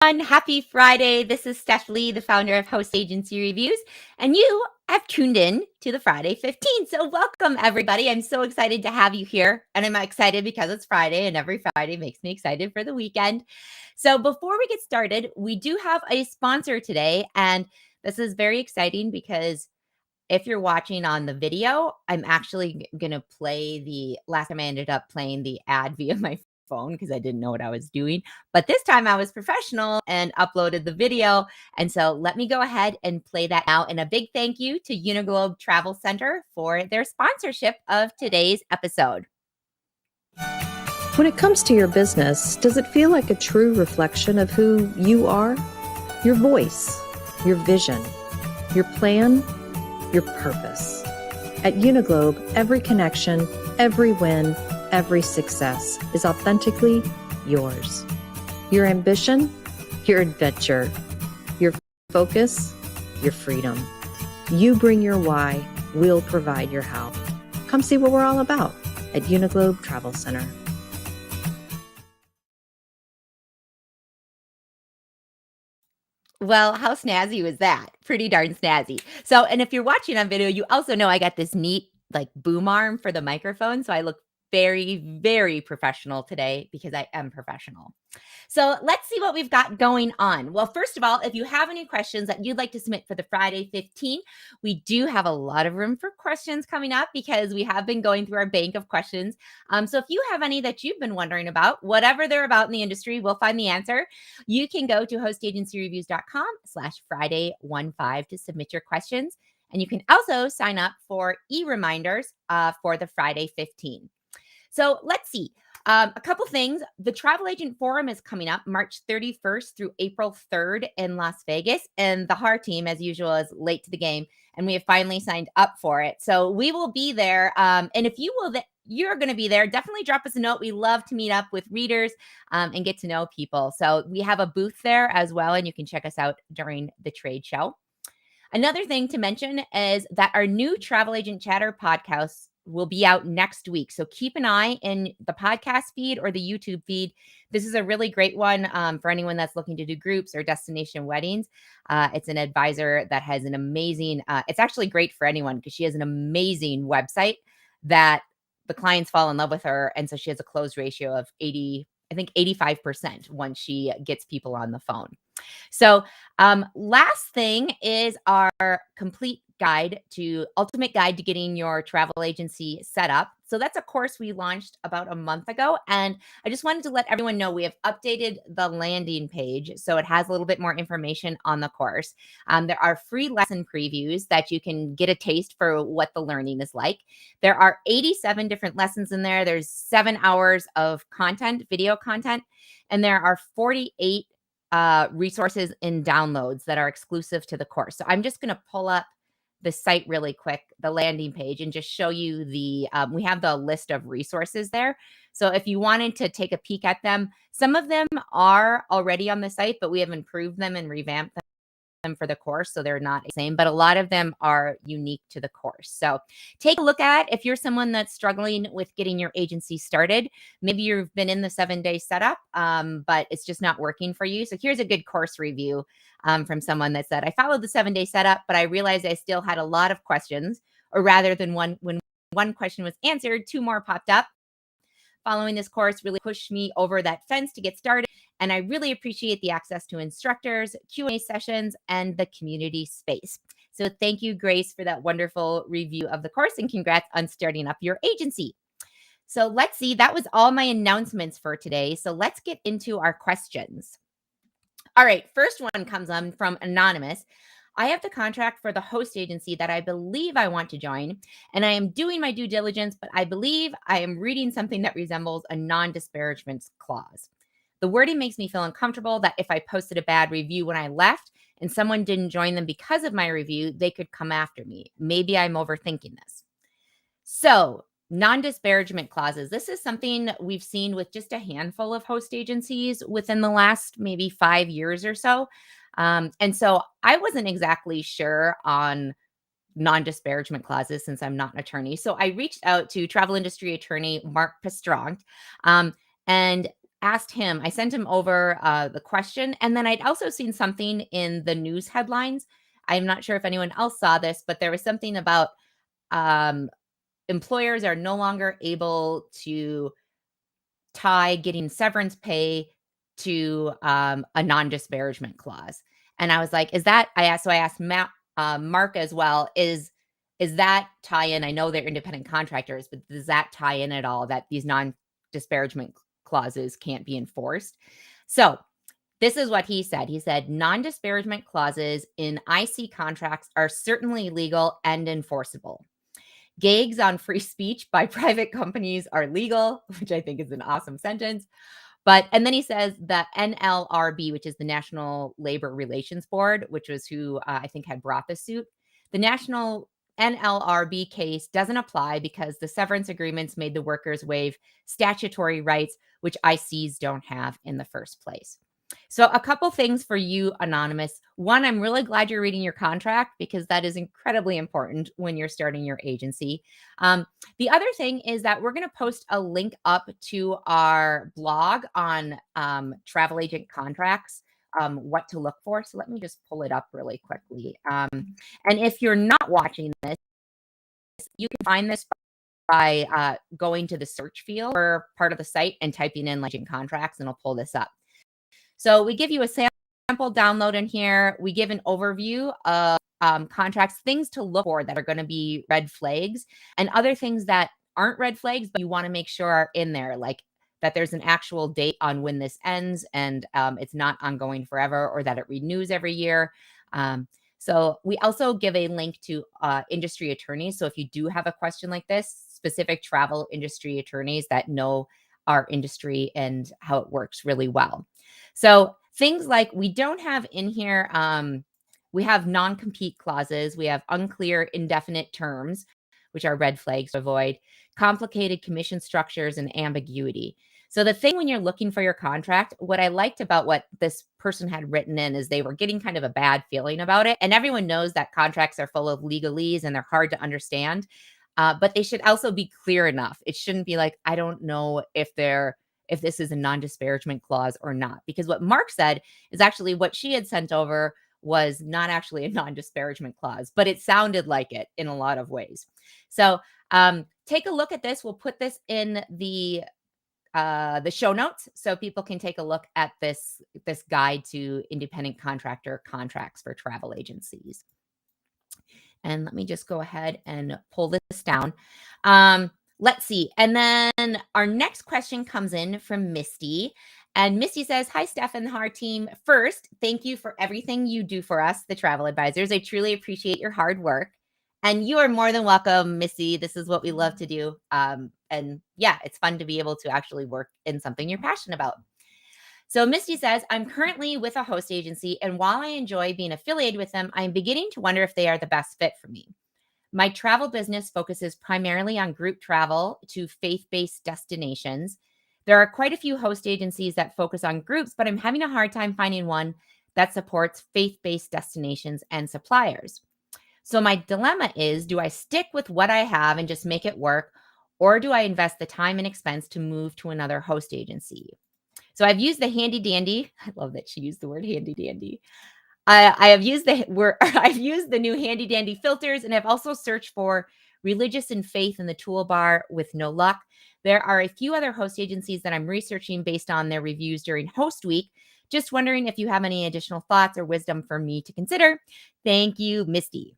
Happy Friday. This is Steph Lee, the founder of Host Agency Reviews, and you have tuned in to the Friday 15. So welcome everybody. I'm so excited to have you here, and I'm excited because it's Friday, and every Friday makes me excited for the weekend. So before we get started, we do have a sponsor today, and this is very exciting because if you're watching on the video, I'm actually going to play last time I ended up playing the ad via my phone because I didn't know what I was doing. But this time I was professional and uploaded the video. And so let me go ahead and play that now. And a big thank you to Uniglobe Travel Center for their sponsorship of today's episode. When it comes to your business, does it feel like a true reflection of who you are? Your voice, your vision, your plan, your purpose. At Uniglobe, every connection, every win, every success is authentically yours. Your ambition, your adventure, your focus, your freedom. You bring your why, we'll provide your how. Come see what we're all about at Uniglobe Travel Center. Well, how snazzy was that? Pretty darn snazzy. So, and if you're watching on video, you also know I got this neat like boom arm for the microphone. So I look very, very professional today because I am professional. So let's see what we've got going on. Well, first of all, if you have any questions that you'd like to submit for the Friday 15, we do have a lot of room for questions coming up because we have been going through our bank of questions. So if you have any that you've been wondering about, whatever they're about in the industry, we'll find the answer. You can go to hostagencyreviews.com/Friday15 to submit your questions. And you can also sign up for e-reminders for the Friday 15. So let's see. A couple things. The Travel Agent Forum is coming up March 31st through April 3rd in Las Vegas. And the Har team, as usual, is late to the game. And we have finally signed up for it. So we will be there. And if you're going to be there, definitely drop us a note. We love to meet up with readers and get to know people. So we have a booth there as well. And you can check us out during the trade show. Another thing to mention is that our new Travel Agent Chatter podcast will be out next week. So keep an eye in the podcast feed or the YouTube feed. This is a really great one for anyone that's looking to do groups or destination weddings. It's an advisor that has an amazing, it's actually great for anyone because she has an amazing website that the clients fall in love with her. And so she has a close ratio of 85% once she gets people on the phone. So last thing is our complete ultimate guide to getting your travel agency set up. So that's a course we launched about a month ago. And I just wanted to let everyone know we have updated the landing page. So it has a little bit more information on the course. There are free lesson previews that you can get a taste for what the learning is like. There are 87 different lessons in there. There's 7 hours of content, video content, and there are 48 resources and downloads that are exclusive to the course. So I'm just going to pull up the site really quick, the landing page, and just show you we have the list of resources there. So if you wanted to take a peek at them, some of them are already on the site, but we have improved them and revamped them for the course. So they're not the same, but a lot of them are unique to the course. So take a look at if you're someone that's struggling with getting your agency started. Maybe you've been in the 7-day setup, but it's just not working for you. So here's a good course review from someone that said, I followed the 7-day setup, but I realized I still had a lot of questions, or rather than when one question was answered, 2 more popped up. Following this course really pushed me over that fence to get started. And I really appreciate the access to instructors, Q&A sessions, and the community space. So thank you, Grace, for that wonderful review of the course, and congrats on starting up your agency. So let's see, that was all my announcements for today. So let's get into our questions. All right, first one comes on from Anonymous. I have the contract for the host agency that I believe I want to join, and I am doing my due diligence, but I believe I am reading something that resembles a non-disparagement clause. The wording makes me feel uncomfortable that if I posted a bad review when I left and someone didn't join them because of my review, they could come after me. Maybe I'm overthinking this. So, non-disparagement clauses. This is something we've seen with just a handful of host agencies within the last maybe 5 years or so. And so I wasn't exactly sure on non-disparagement clauses since I'm not an attorney. So I reached out to travel industry attorney Mark Pastrant, and asked him, I sent him over the question, and then I'd also seen something in the news headlines. I'm not sure if anyone else saw this, but there was something about um, employers are no longer able to tie getting severance pay to a non-disparagement clause. And I was like, is that, I asked Mark as well, is that tie in? I know they're independent contractors, but does that tie in at all that these non-disparagement clauses can't be enforced? So this is what he said. He said, non-disparagement clauses in IC contracts are certainly legal and enforceable. Gags on free speech by private companies are legal, which I think is an awesome sentence. And then he says the NLRB, which is the National Labor Relations Board, which was who I think had brought the suit. The National NLRB case doesn't apply because the severance agreements made the workers waive statutory rights, which ICs don't have in the first place. So, a couple things for you, Anonymous. One, I'm really glad you're reading your contract because that is incredibly important when you're starting your agency. The other thing is that we're going to post a link up to our blog on travel agent contracts, what to look for. So, let me just pull it up really quickly. And if you're not watching this, you can find this by going to the search field or part of the site and typing in legend contracts, and it'll pull this up. So we give you a sample download in here. We give an overview of contracts, things to look for that are going to be red flags, and other things that aren't red flags, but you want to make sure are in there, like that there's an actual date on when this ends and it's not ongoing forever, or that it renews every year. So we also give a link to industry attorneys. So if you do have a question like this, specific travel industry attorneys that know our industry and how it works really well. So things like we don't have in here, we have non-compete clauses, we have unclear indefinite terms, which are red flags to avoid, complicated commission structures, and ambiguity. So the thing when you're looking for your contract, what I liked about what this person had written in is they were getting kind of a bad feeling about it. And everyone knows that contracts are full of legalese and they're hard to understand. But they should also be clear enough. It shouldn't be like, I don't know if this is a non-disparagement clause or not. Because what Mark said is actually what she had sent over was not actually a non-disparagement clause, but it sounded like it in a lot of ways. So take a look at this. We'll put this in the show notes so people can take a look at this guide to independent contractor contracts for travel agencies. And let me just go ahead and pull this down. Let's see. And then our next question comes in from Misty. And Misty says, hi, Steph and the Har team. First, thank you for everything you do for us, the travel advisors. I truly appreciate your hard work. And you are more than welcome, Misty. This is what we love to do. And yeah, it's fun to be able to actually work in something you're passionate about. So Misty says, I'm currently with a host agency, and while I enjoy being affiliated with them, I'm beginning to wonder if they are the best fit for me. My travel business focuses primarily on group travel to faith-based destinations. There are quite a few host agencies that focus on groups, but I'm having a hard time finding one that supports faith-based destinations and suppliers. So my dilemma is, do I stick with what I have and just make it work, or do I invest the time and expense to move to another host agency? So I've used the handy dandy. I love that she used the word handy dandy. I have used I've used the new handy dandy filters, and I've also searched for religious and faith in the toolbar with no luck. There are a few other host agencies that I'm researching based on their reviews during host week. Just wondering if you have any additional thoughts or wisdom for me to consider. Thank you, Misty.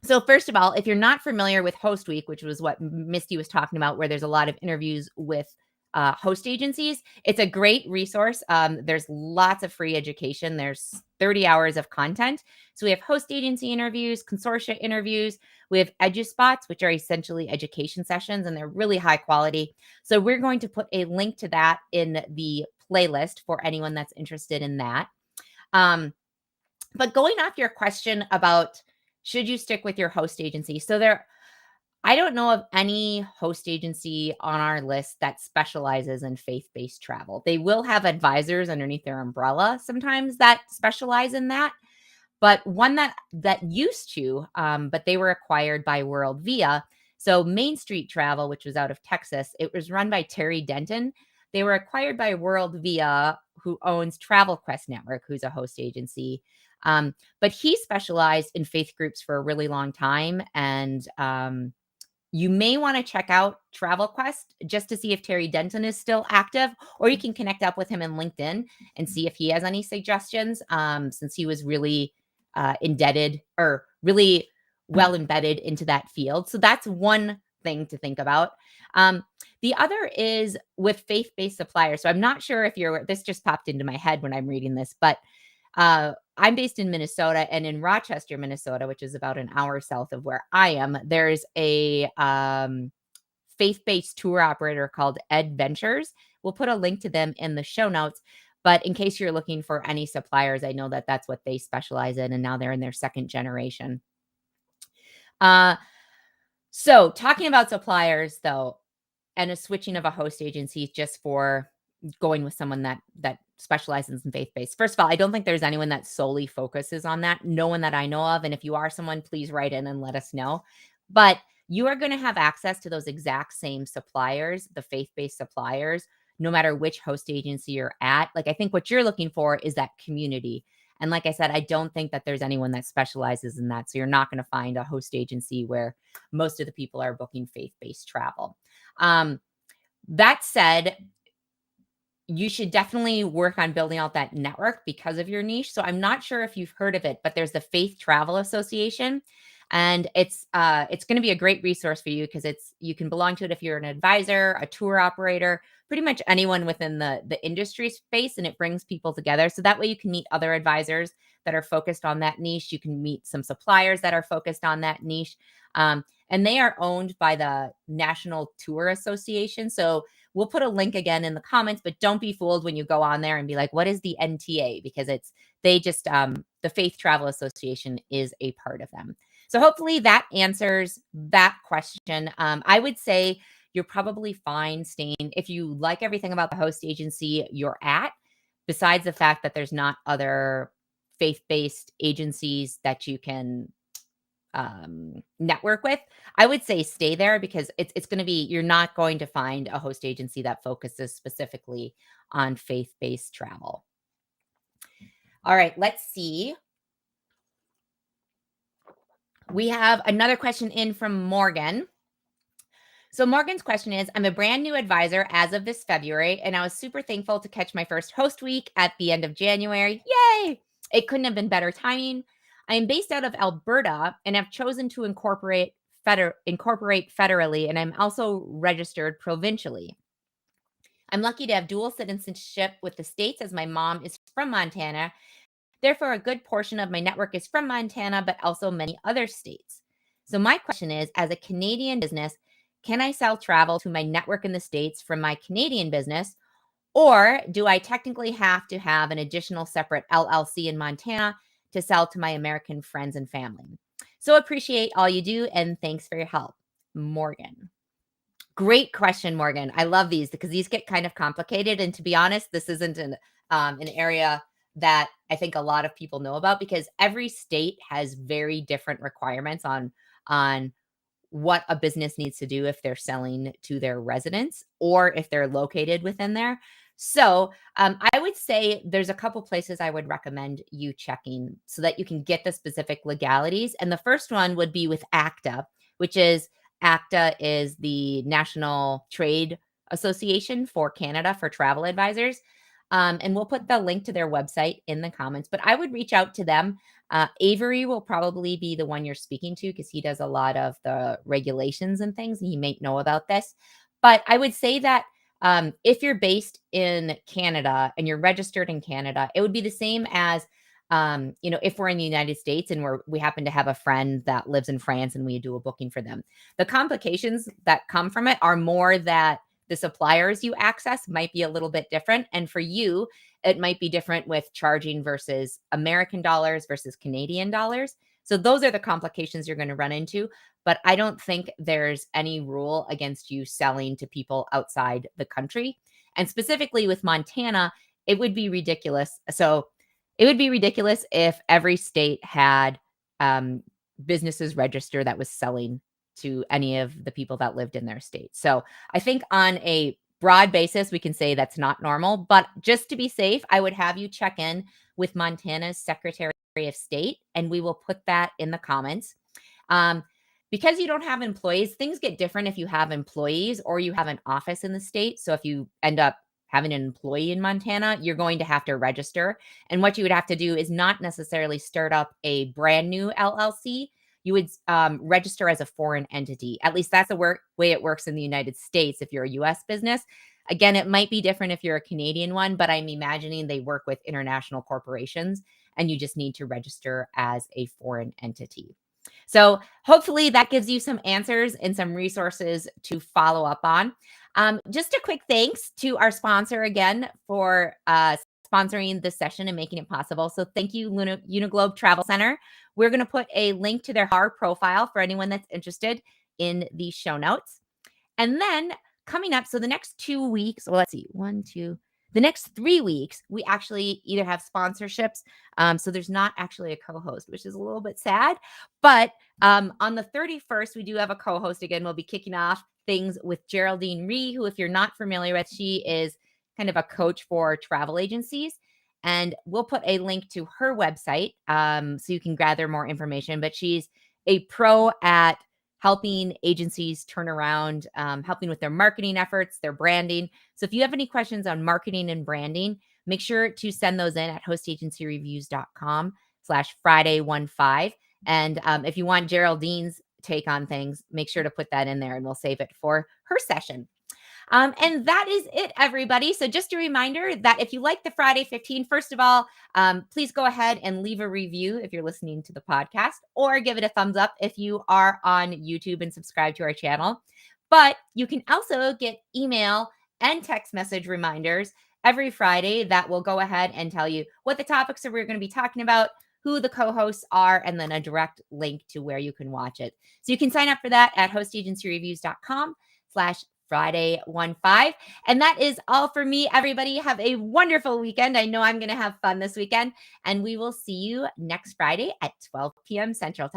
So first of all, if you're not familiar with host week, which was what Misty was talking about, where there's a lot of interviews with host agencies, it's a great resource. There's lots of free education. There's 30 hours of content. So we have host agency interviews, consortia interviews. We have EduSpots, which are essentially education sessions, and they're really high quality. So we're going to put a link to that in the playlist for anyone that's interested in that. But going off your question about should you stick with your host agency? So I don't know of any host agency on our list that specializes in faith-based travel. They will have advisors underneath their umbrella sometimes that specialize in that. But one that used to, but they were acquired by World Via. So Main Street Travel, which was out of Texas, it was run by Terry Denton. They were acquired by World Via, who owns Travel Quest Network, who's a host agency. But he specialized in faith groups for a really long time. And you may want to check out Travel Quest just to see if Terry Denton is still active, or you can connect up with him in LinkedIn and see if he has any suggestions, since he was really indebted or really well embedded into that field. So that's one thing to think about. The other is with faith-based suppliers. So I'm not sure if this just popped into my head when I'm reading this, but I'm based in Minnesota, and in Rochester, Minnesota, which is about an hour south of where I am, there's a faith-based tour operator called Ed Ventures. We'll put a link to them in the show notes. But in case you're looking for any suppliers, I know that that's what they specialize in, and now they're in their second generation. So talking about suppliers, though, and a switching of a host agency just for going with someone that specializes in faith-based. First of all, I don't think there's anyone that solely focuses on that. No one that I know of. And if you are someone, please write in and let us know. But you are going to have access to those exact same suppliers, the faith-based suppliers, no matter which host agency you're at. Like, I think what you're looking for is that community. And like I said, I don't think that there's anyone that specializes in that. So you're not going to find a host agency where most of the people are booking faith-based travel. That said, you should definitely work on building out that network because of your niche. So I'm not sure if you've heard of it, but there's the Faith Travel Association, and it's going to be a great resource for you because you can belong to it if you're an advisor, a tour operator, pretty much anyone within the industry space, and it brings people together. So that way you can meet other advisors that are focused on that niche. You can meet some suppliers that are focused on that niche. And they are owned by the National Tour Association. So we'll put a link again in the comments, but don't be fooled when you go on there and be like, what is the NTA? Because the Faith Travel Association is a part of them. So hopefully that answers that question. I would say you're probably fine staying, if you like everything about the host agency you're at, besides the fact that there's not other faith-based agencies that you can network with, I would say stay there because it's going to be, you're not going to find a host agency that focuses specifically on faith-based travel. All right, let's see. We have another question in from Morgan. So Morgan's question is, I'm a brand new advisor as of this February, and I was super thankful to catch my first host week at the end of January. Yay! It couldn't have been better timing. I am based out of Alberta and have chosen to incorporate federally, and I'm also registered provincially. I'm lucky to have dual citizenship with the states as my mom is from Montana. Therefore, a good portion of my network is from Montana, but also many other states. So my question is, as a Canadian business, can I sell travel to my network in the States from my Canadian business? Or do I technically have to have an additional separate LLC in Montana to sell to my American friends and family? So appreciate all you do and thanks for your help. Morgan. Great question, Morgan. I love these because these get kind of complicated. And to be honest, this isn't an area that I think a lot of people know about because every state has very different requirements on what a business needs to do if they're selling to their residents or if they're located within there. So I would say there's a couple places I would recommend you checking so that you can get the specific legalities. And the first one would be with ACTA, which is the National Trade Association for Canada for travel advisors. And we'll put the link to their website in the comments, but I would reach out to them. Avery will probably be the one you're speaking to because he does a lot of the regulations and things, and he may know about this. But I would say that if you're based in Canada and you're registered in Canada, it would be the same as, if we're in the United States and we happen to have a friend that lives in France and we do a booking for them. The complications that come from it are more that the suppliers you access might be a little bit different. And for you, it might be different with charging versus American dollars versus Canadian dollars. So those are the complications you're going to run into. But I don't think there's any rule against you selling to people outside the country. And specifically with Montana, it would be ridiculous. So it would be ridiculous if every state had businesses register that was selling to any of the people that lived in their state. So I think on a broad basis, we can say that's not normal. But just to be safe, I would have you check in with Montana's Secretary of State, and we will put that in the comments. Um, because you don't have employees, things get different if you have employees or you have an office in the state. So if you end up having an employee in Montana, you're going to have to register. And what you would have to do is not necessarily start up a brand new LLC. You would register as a foreign entity. At least that's the way it works in the United States if you're a US business. Again, it might be different if you're a Canadian one, but I'm imagining they work with international corporations and you just need to register as a foreign entity. So hopefully that gives you some answers and some resources to follow up on. Just a quick thanks to our sponsor again for sponsoring this session and making it possible. So thank you, Uniglobe Travel Center. We're going to put a link to their Har profile for anyone that's interested in the show notes. And then coming up, so the next 2 weeks, well, let's see, the next 3 weeks, we actually either have sponsorships. So there's not actually a co-host, which is a little bit sad. But on the 31st, we do have a co-host again. We'll be kicking off things with Geraldine Ree, who, if you're not familiar with, she is kind of a coach for travel agencies. And we'll put a link to her website so you can gather more information. But she's a pro at helping agencies turn around, helping with their marketing efforts, their branding. So if you have any questions on marketing and branding, make sure to send those in at hostagencyreviews.com/Friday15. And if you want Geraldine's take on things, make sure to put that in there and we'll save it for her session. And that is it, everybody. So just a reminder that if you like the Friday 15, first of all, please go ahead and leave a review if you're listening to the podcast, or give it a thumbs up if you are on YouTube and subscribe to our channel. But you can also get email and text message reminders every Friday that will go ahead and tell you what the topics are we're going to be talking about, who the co-hosts are, and then a direct link to where you can watch it. So you can sign up for that at hostagencyreviews.com/Friday15. And that is all for me, everybody. Have a wonderful weekend. I know I'm going to have fun this weekend, and we will see you next Friday at 12 p.m. Central Time.